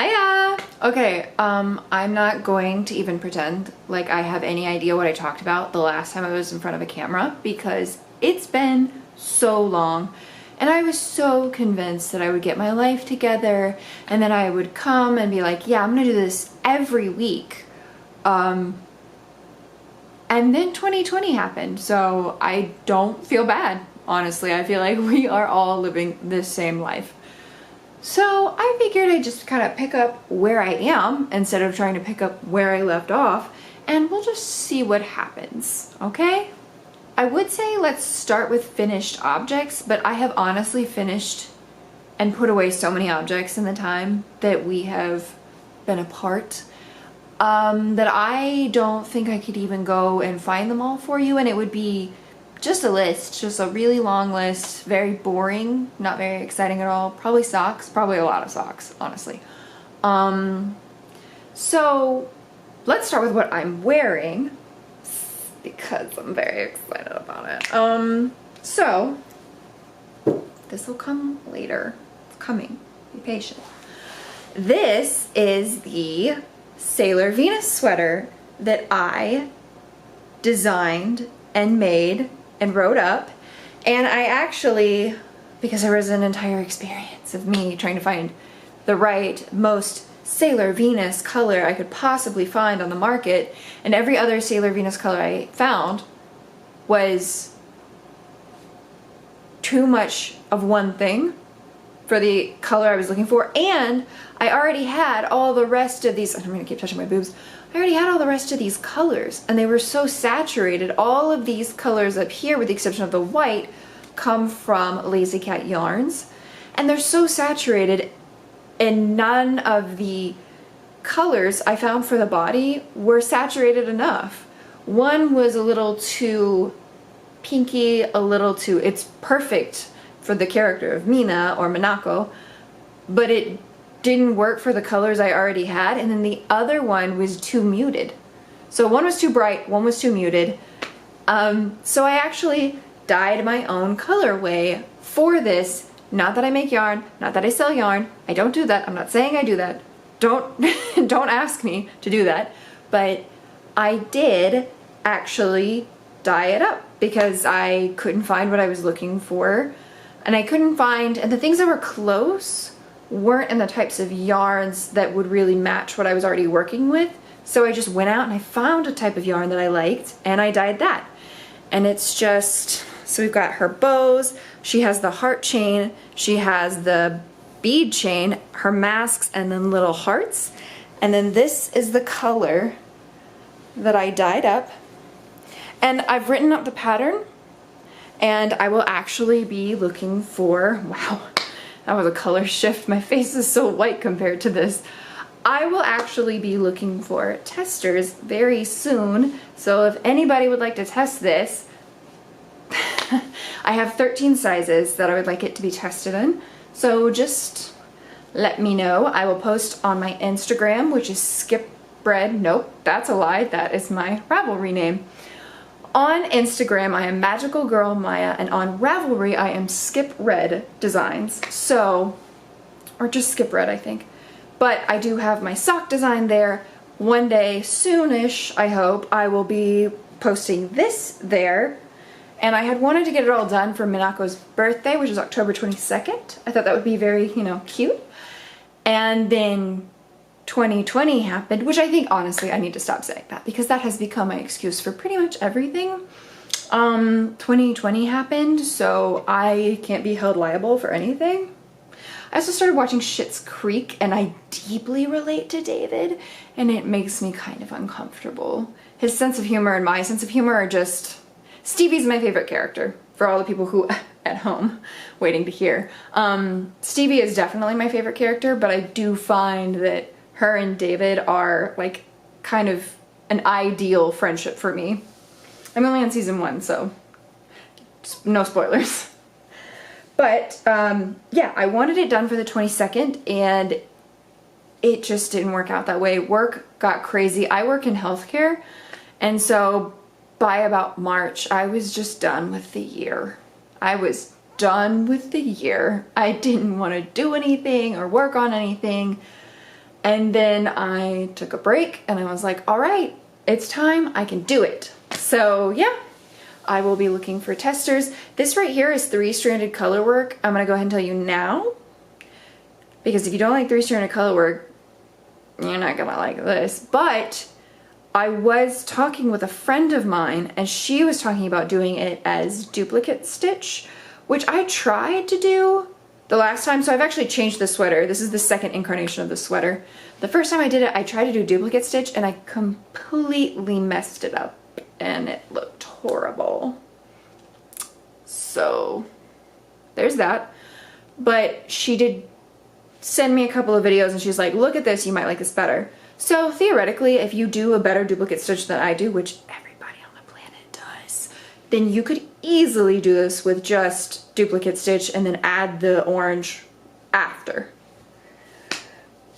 Hiya! Okay, I'm not going to even pretend like I have any idea what I talked about the last time I was in front of a camera because it's been so long and I was so convinced that I would get my life together and then I would come and be like, yeah, I'm gonna do this every week. And then 2020 happened, so I don't feel bad, honestly. I feel like we are all living this same life. So I figured I'd just kind of pick up where I am instead of trying to pick up where I left off, and we'll just see what happens, okay? I would say let's start with finished objects, but I have honestly finished and put away so many objects in the time that we have been apart that I don't think I could even go and find them all for you, and it would be just a list, just a really long list, very boring, not very exciting at all. Probably socks, probably a lot of socks, honestly. So let's start with what I'm wearing because I'm very excited about it. So this will come later. It's coming. Be patient. This is the Sailor Venus sweater that I designed and made and wrote up, and I actually, because there was an entire experience of me trying to find the right most Sailor Venus color I could possibly find on the market, and every other Sailor Venus color I found was too much of one thing for the color I was looking for, and I already had all the rest of these, I'm gonna keep touching my boobs, I already had all the rest of these colors and they were so saturated. All of these colors up here, with the exception of the white, come from Lazy Cat yarns, and they're so saturated, and none of the colors I found for the body were saturated enough. One was a little too pinky, a little too, it's perfect for the character of Mina or Minako, but it didn't work for the colors I already had, and then the other one was too muted. So one was too bright, one was too muted. So I actually dyed my own colorway for this. Not that I make yarn, not that I sell yarn. I don't do that. I'm not saying I do that. Don't don't ask me to do that. But I did actually dye it up because I couldn't find what I was looking for. And I couldn't find, and the things that were close weren't in the types of yarns that would really match what I was already working with. So I just went out and I found a type of yarn that I liked and I dyed that. And it's just, so we've got her bows, she has the heart chain, she has the bead chain, her masks, and then little hearts. And then this is the color that I dyed up. And I've written up the pattern, and I will actually be looking for, wow, that was a color shift. My face is so white compared to this. I will actually be looking for testers very soon. So if anybody would like to test this, I have 13 sizes that I would like it to be tested in. So just let me know. I will post on my Instagram, which is skipbread. Nope, that's a lie. That is my Ravelry name. On Instagram, I am Magical Girl Maya, and on Ravelry, I am Skip Red Designs. So, or just Skip Red, I think. But I do have my sock design there. One day, soonish, I hope, I will be posting this there. And I had wanted to get it all done for Minako's birthday, which is October 22nd. I thought that would be very, cute. And then 2020 happened, which I think, honestly, I need to stop saying that because that has become my excuse for pretty much everything. 2020 happened, so I can't be held liable for anything. I also started watching Schitt's Creek, and I deeply relate to David, and it makes me kind of uncomfortable. His sense of humor and my sense of humor are just... Stevie's my favorite character, for all the people who at home waiting to hear. Stevie is definitely my favorite character, but I do find that her and David are like kind of an ideal friendship for me. I'm only on season 1, so no spoilers. But yeah, I wanted it done for the 22nd and it just didn't work out that way. Work got crazy. I work in healthcare, and so by about March, I was just done with the year. I was done with the year. I didn't want to do anything or work on anything. And then I took a break and I was like, all right, it's time, I can do it. So yeah, I will be looking for testers. This right here is 3-stranded color work. I'm gonna go ahead and tell you now, because if you don't like 3-stranded color work, you're not gonna like this. But I was talking with a friend of mine and she was talking about doing it as duplicate stitch, which I tried to do the last time. So I've actually changed the sweater. This is the second incarnation of the sweater. The first time I did it, I tried to do duplicate stitch and I completely messed it up and it looked horrible. So there's that. But she did send me a couple of videos and she's like, look at this, you might like this better. So theoretically, if you do a better duplicate stitch than I do, which everybody on the planet does, then you could easily do this with just duplicate stitch and then add the orange after.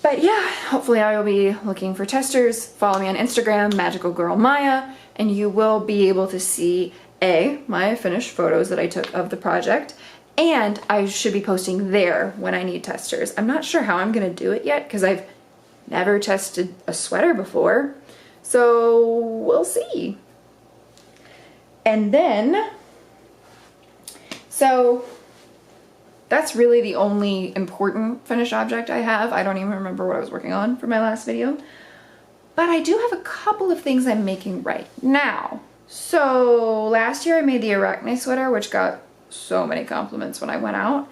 But yeah, hopefully I will be looking for testers. Follow me on Instagram, Magical Girl Maya, and you will be able to see my finished photos that I took of the project, and I should be posting there when I need testers. I'm not sure how I'm gonna do it yet because I've never tested a sweater before, so we'll see. And then, so that's really the only important finished object I have. I don't even remember what I was working on for my last video, but I do have a couple of things I'm making right now. So last year I made the Arachne sweater, which got so many compliments when I went out,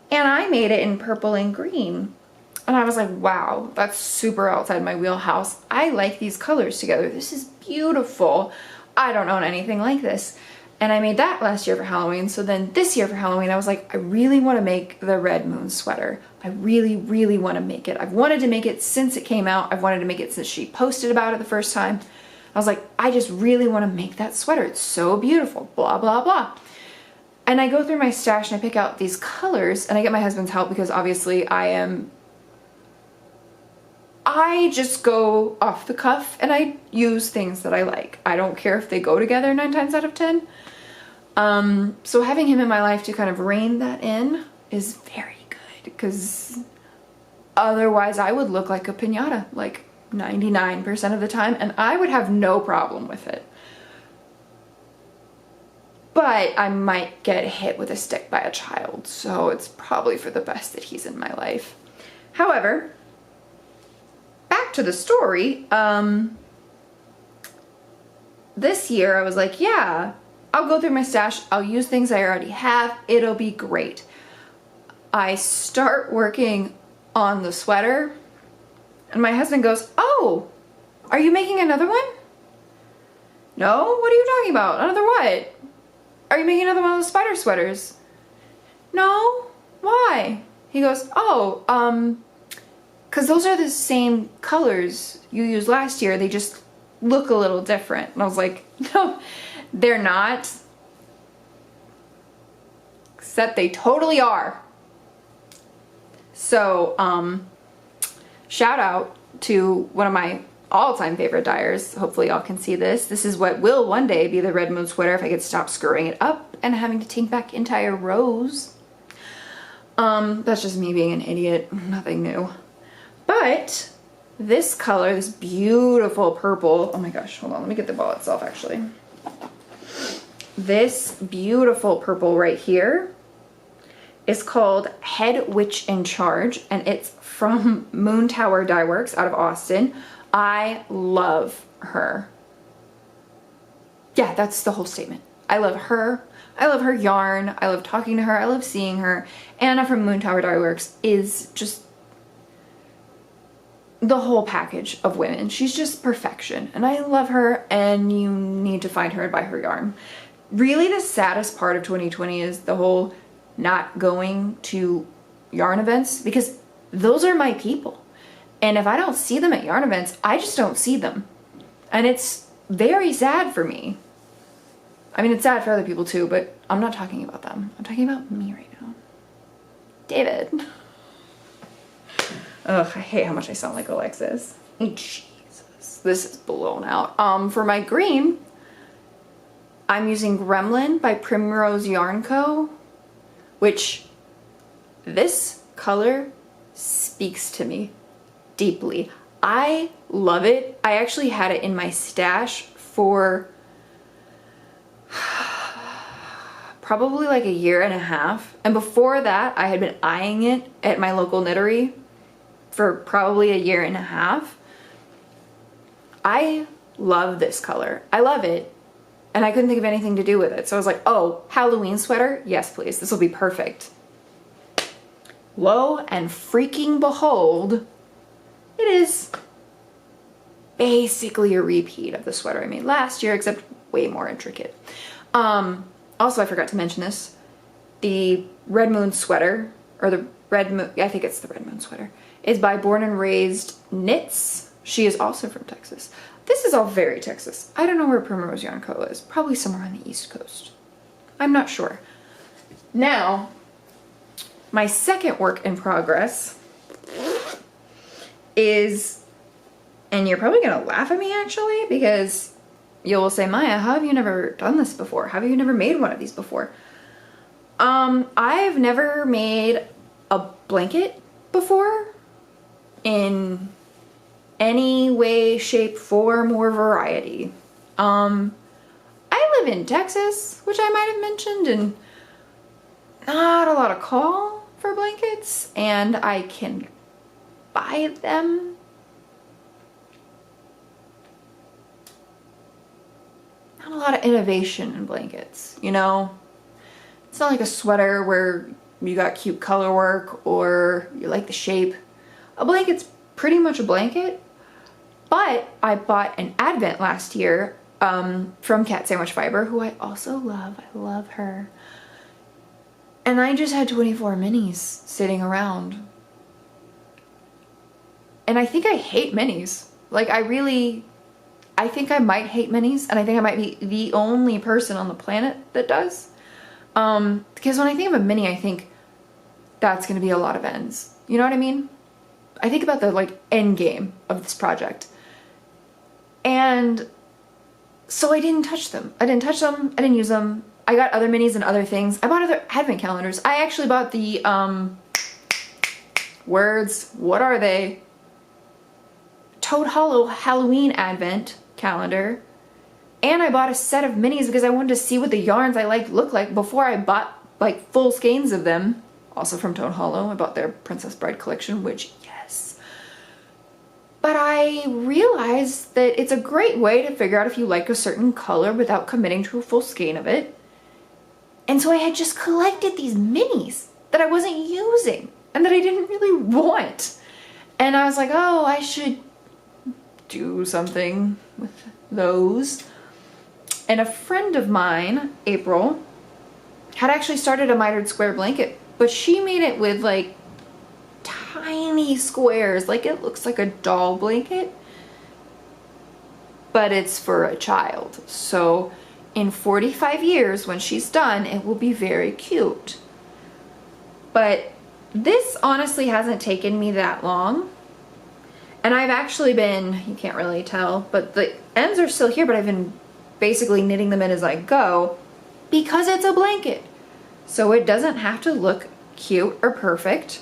and I made it in purple and green. And I was like, wow, that's super outside my wheelhouse. I like these colors together. This is beautiful. I don't own anything like this. And I made that last year for Halloween. So then this year for Halloween, I was like, I really want to make the Red Moon sweater. I really, really want to make it. I've wanted to make it since it came out. I've wanted to make it since she posted about it the first time. I was like, I just really want to make that sweater. It's so beautiful, blah, blah, blah. And I go through my stash and I pick out these colors and I get my husband's help because obviously I just go off the cuff and I use things that I like. I don't care if they go together 9 times out of 10. So having him in my life to kind of rein that in is very good because otherwise I would look like a piñata like 99% of the time and I would have no problem with it. But I might get hit with a stick by a child, so it's probably for the best that he's in my life. However, back to the story, this year I was like, yeah, I'll go through my stash, I'll use things I already have, it'll be great. I start working on the sweater, and my husband goes, oh, are you making another one? No, what are you talking about? Another what? Are you making another one of those spider sweaters? No, why? He goes, oh, because those are the same colors you used last year. They just look a little different. And I was like, no, they're not. Except they totally are. So, shout out to one of my all-time favorite dyers. Hopefully y'all can see this. This is what will one day be the Red Moon sweater if I could stop screwing it up and having to take back entire rows. That's just me being an idiot. Nothing new. But this color, this beautiful purple, oh my gosh, hold on, let me get the ball itself actually. This beautiful purple right here is called Head Witch in Charge, and it's from Moon Tower Dye Works out of Austin. I love her. Yeah, that's the whole statement. I love her. I love her yarn. I love talking to her. I love seeing her. Anna from Moon Tower Dye Works is just the whole package of women. She's just perfection. And I love her, and you need to find her and buy her yarn. Really, the saddest part of 2020 is the whole not going to yarn events, because those are my people. And if I don't see them at yarn events, I just don't see them. And it's very sad for me. I mean, it's sad for other people too, but I'm not talking about them. I'm talking about me right now. David. Ugh, I hate how much I sound like Alexis. Jesus, this is blown out. For my green, I'm using Gremlin by Primrose Yarn Co., which this color speaks to me. deeply. I love it. I actually had it in my stash for probably like a year and a half. And before that, I had been eyeing it at my local knittery for probably a year and a half. I love this color. I love it. And I couldn't think of anything to do with it. So I was like, oh, Halloween sweater? Yes, please. This will be perfect. Lo and freaking behold, it is basically a repeat of the sweater I made last year, except way more intricate. Also, I forgot to mention this. The Red Moon sweater, or the Red Moon, I think it's the Red Moon sweater, is by Born and Raised Knits. She is also from Texas. This is all very Texas. I don't know where Primrose Yarn Co. is. Probably somewhere on the East Coast. I'm not sure. Now, my second work in progress is, and you're probably gonna laugh at me actually, because you'll say, Maya, how have you never done this before? How have you never made one of these before? I've never made a blanket before in any way, shape, form, or variety. I live in Texas, which I might have mentioned, and not a lot of call for blankets, and I can buy them. Not a lot of innovation in blankets, you know? It's not like a sweater where you got cute color work or you like the shape. A blanket's pretty much a blanket, but I bought an Advent last year from Cat Sandwich Fiber, who I also love. I love her. And I just had 24 minis sitting around. And I think I hate minis. Like, I think I might hate minis, and I think I might be the only person on the planet that does. Because when I think of a mini, I think that's going to be a lot of ends. You know what I mean? I think about the, like, end game of this project. And so I didn't touch them. I didn't use them. I got other minis and other things. I bought other advent calendars. I actually bought the, what are they? Toad Hollow Halloween Advent calendar. And I bought a set of minis because I wanted to see what the yarns I liked look like before I bought, like, full skeins of them. Also from Toad Hollow. I bought their Princess Bride collection, which, yes. But I realized that it's a great way to figure out if you like a certain color without committing to a full skein of it. And so I had just collected these minis that I wasn't using and that I didn't really want. And I was like, oh, I should do something with those. And a friend of mine, April, had actually started a mitered square blanket, but she made it with like tiny squares. Like, it looks like a doll blanket, but it's for a child. So in 45 years, when she's done, it will be very cute. But this honestly hasn't taken me that long. And I've actually been, you can't really tell, but the ends are still here, but I've been basically knitting them in as I go because it's a blanket. So it doesn't have to look cute or perfect.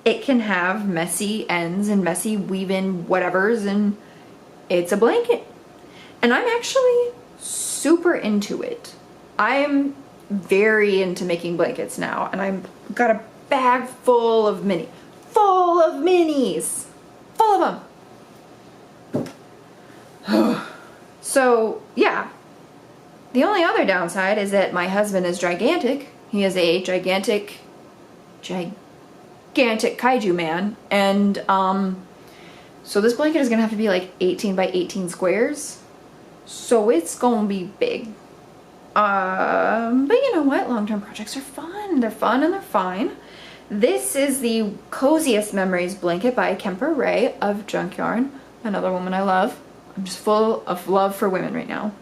It can have messy ends and messy weave-in whatevers, and it's a blanket. And I'm actually super into it. I'm very into making blankets now, and I've got a bag full of minis. Full of them. So, yeah. The only other downside is that my husband is gigantic. He is a gigantic kaiju man. And, so this blanket is gonna have to be like 18 by 18 squares. So it's gonna be big. But you know what? Long-term projects are fun. They're fun and they're fine. This is the Coziest Memories blanket by Kemper Ray of Junkyarn. Another woman I love. I'm just full of love for women right now.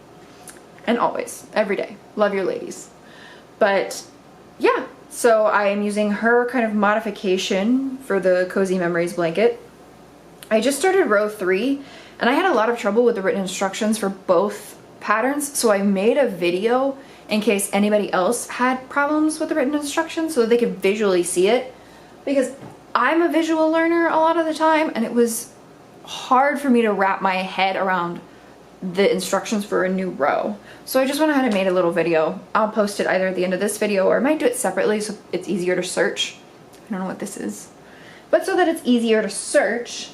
And always. Every day. Love your ladies. But yeah. So I am using her kind of modification for the Cozy Memories blanket. I just started row 3 and I had a lot of trouble with the written instructions for both patterns. So I made a video in case anybody else had problems with the written instructions so that they could visually see it. Because I'm a visual learner a lot of the time, and it was hard for me to wrap my head around the instructions for a new row. So I just went ahead and made a little video. I'll post it either at the end of this video, or I might do it separately so it's easier to search. I don't know what this is, but so that it's easier to search.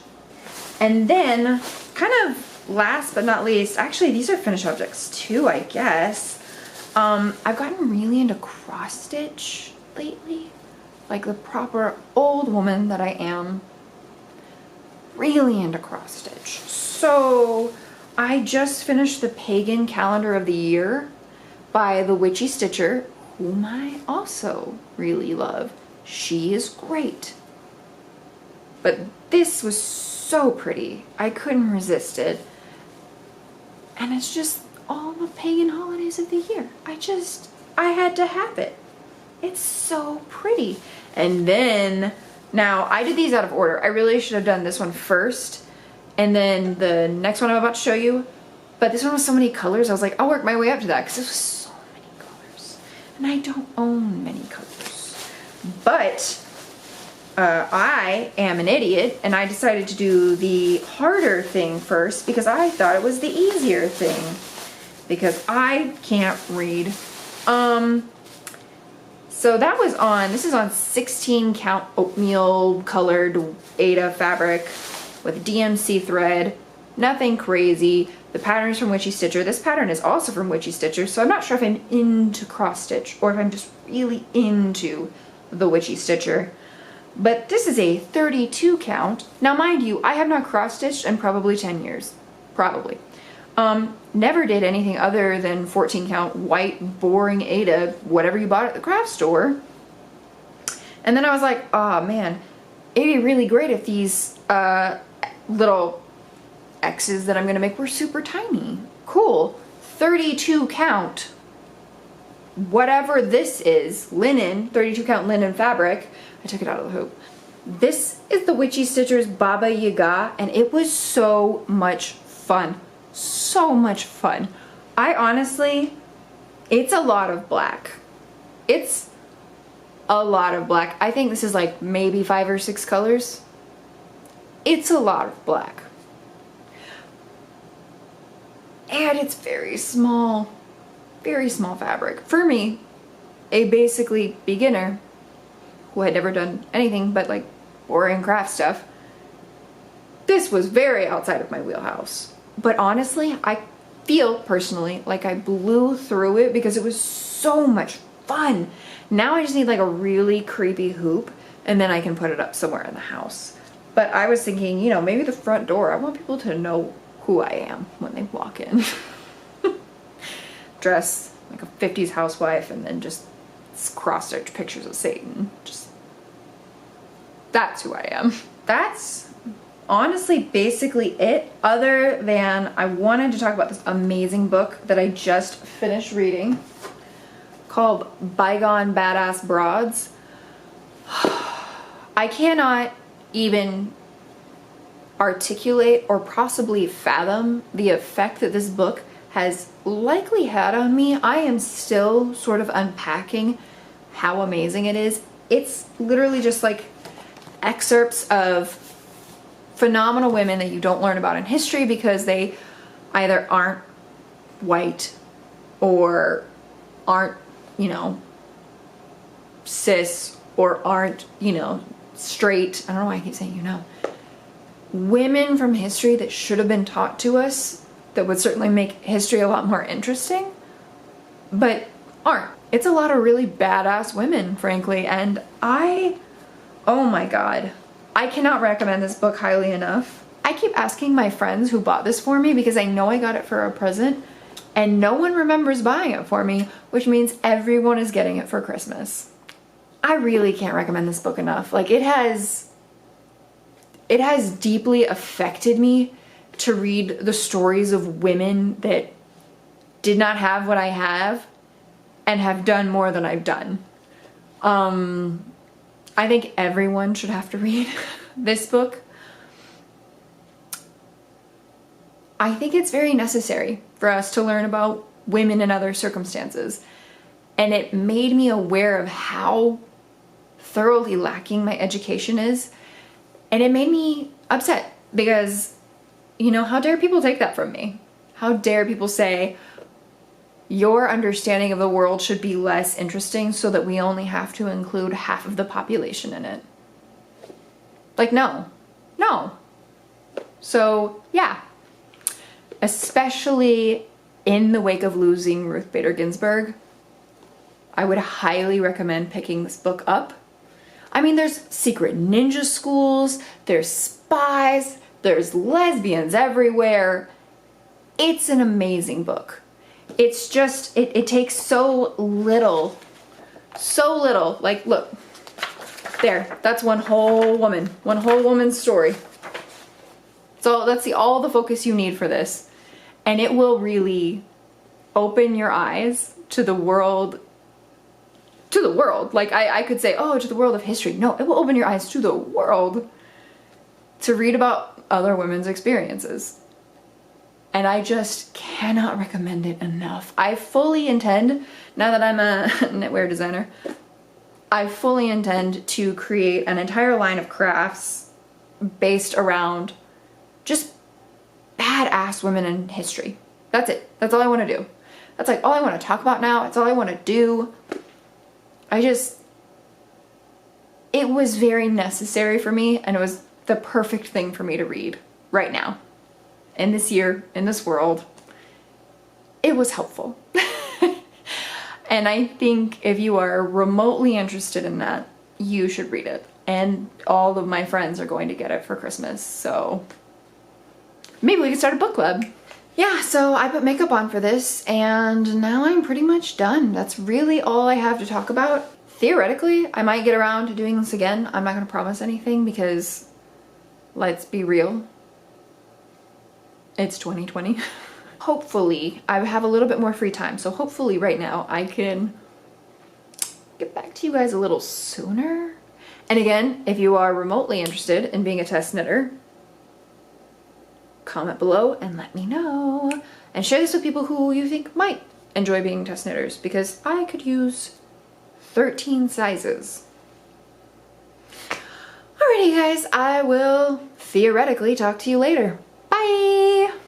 And then, kind of last but not least, actually these are finished objects too, I guess. I've gotten really into cross stitch lately, like the proper old woman that I am, really into cross stitch. So I just finished the Pagan Calendar of the Year by the Witchy Stitcher, whom I also really love. She is great. But this was so pretty. I couldn't resist it. And it's just all the pagan holidays of the year. I had to have it. It's so pretty. And then, now I did these out of order. I really should have done this one first, and then the next one I'm about to show you. But this one was so many colors, I was like, I'll work my way up to that, because this was so many colors. And I don't own many colors. But I am an idiot, and I decided to do the harder thing first because I thought it was the easier thing. Because I can't read. So that was on, this is on 16 count oatmeal colored Aida fabric with DMC thread. Nothing crazy. The pattern is from Witchy Stitcher. This pattern is also from Witchy Stitcher, so I'm not sure if I'm into cross stitch or if I'm just really into the Witchy Stitcher. But this is a 32 count. Now mind you, I have not cross stitched in probably 10 years. Probably. Never did anything other than 14 count white boring Aida, whatever you bought at the craft store. And then I was like, oh man, it'd be really great if these little X's that I'm gonna make were super tiny. Cool. 32 count. Whatever this is, linen, 32 count linen fabric. I took it out of the hoop. This is the Witchy Stitcher's Baba Yaga, and it was so much fun. So much fun. I honestly, it's a lot of black. It's a lot of black. I think this is like maybe 5 or 6 colors. It's a lot of black. And it's very small fabric. For me, a basically beginner who had never done anything but like boring craft stuff, this was very outside of my wheelhouse. But honestly, I feel personally like I blew through it because it was so much fun. Now I just need like a really creepy hoop and then I can put it up somewhere in the house. But I was thinking, you know, maybe the front door, I want people to know who I am when they walk in. Dress like a 50s housewife and then just cross-stitch pictures of Satan. Just, that's who I am. That's honestly basically it, other than I wanted to talk about this amazing book that I just finished reading called Bygone Badass Broads. I cannot even articulate or possibly fathom the effect that this book has likely had on me. I am still sort of unpacking how amazing it is. It's literally just like excerpts of phenomenal women that you don't learn about in history because they either aren't white or aren't, you know, cis or aren't, you know, straight. I don't know why I keep saying, you know. Women from history that should have been taught to us that would certainly make history a lot more interesting, but aren't. It's a lot of really badass women, frankly, and oh my god. I cannot recommend this book highly enough. I keep asking my friends who bought this for me because I know I got it for a present and no one remembers buying it for me, which means everyone is getting it for Christmas. I really can't recommend this book enough. Like it has deeply affected me to read the stories of women that did not have what I have and have done more than I've done. I think everyone should have to read this book. I think it's very necessary for us to learn about women in other circumstances. And it made me aware of how thoroughly lacking my education is. And it made me upset because you know, how dare people take that from me? How dare people say your understanding of the world should be less interesting so that we only have to include half of the population in it? Like, no. So, yeah. Especially in the wake of losing Ruth Bader Ginsburg, I would highly recommend picking this book up. I mean, there's secret ninja schools, there's spies, there's lesbians everywhere. It's an amazing book. It's just, it takes so little. Like, look, there, that's one whole woman's story. So that's all the focus you need for this. And it will really open your eyes to the world. Like, I could say, oh, to the world of history. No, it will open your eyes to the world to read about other women's experiences. And I just cannot recommend it enough. I fully intend, now that I'm a knitwear designer, I fully intend to create an entire line of crafts based around just badass women in history. That's it. That's all I want to do. That's like all I want to talk about now. That's all I want to do. It was very necessary for me, and it was the perfect thing for me to read right now. In this year, in this world, it was helpful. And I think if you are remotely interested in that, you should read it. And all of my friends are going to get it for Christmas, so maybe we can start a book club. Yeah, so I put makeup on for this, and now I'm pretty much done. That's really all I have to talk about. Theoretically, I might get around to doing this again. I'm not going to promise anything because, let's be real, it's 2020. Hopefully, I have a little bit more free time, so hopefully right now I can get back to you guys a little sooner. And again, if you are remotely interested in being a test knitter, comment below and let me know. And share this with people who you think might enjoy being test knitters, because I could use 13 sizes. Alrighty guys, I will theoretically talk to you later.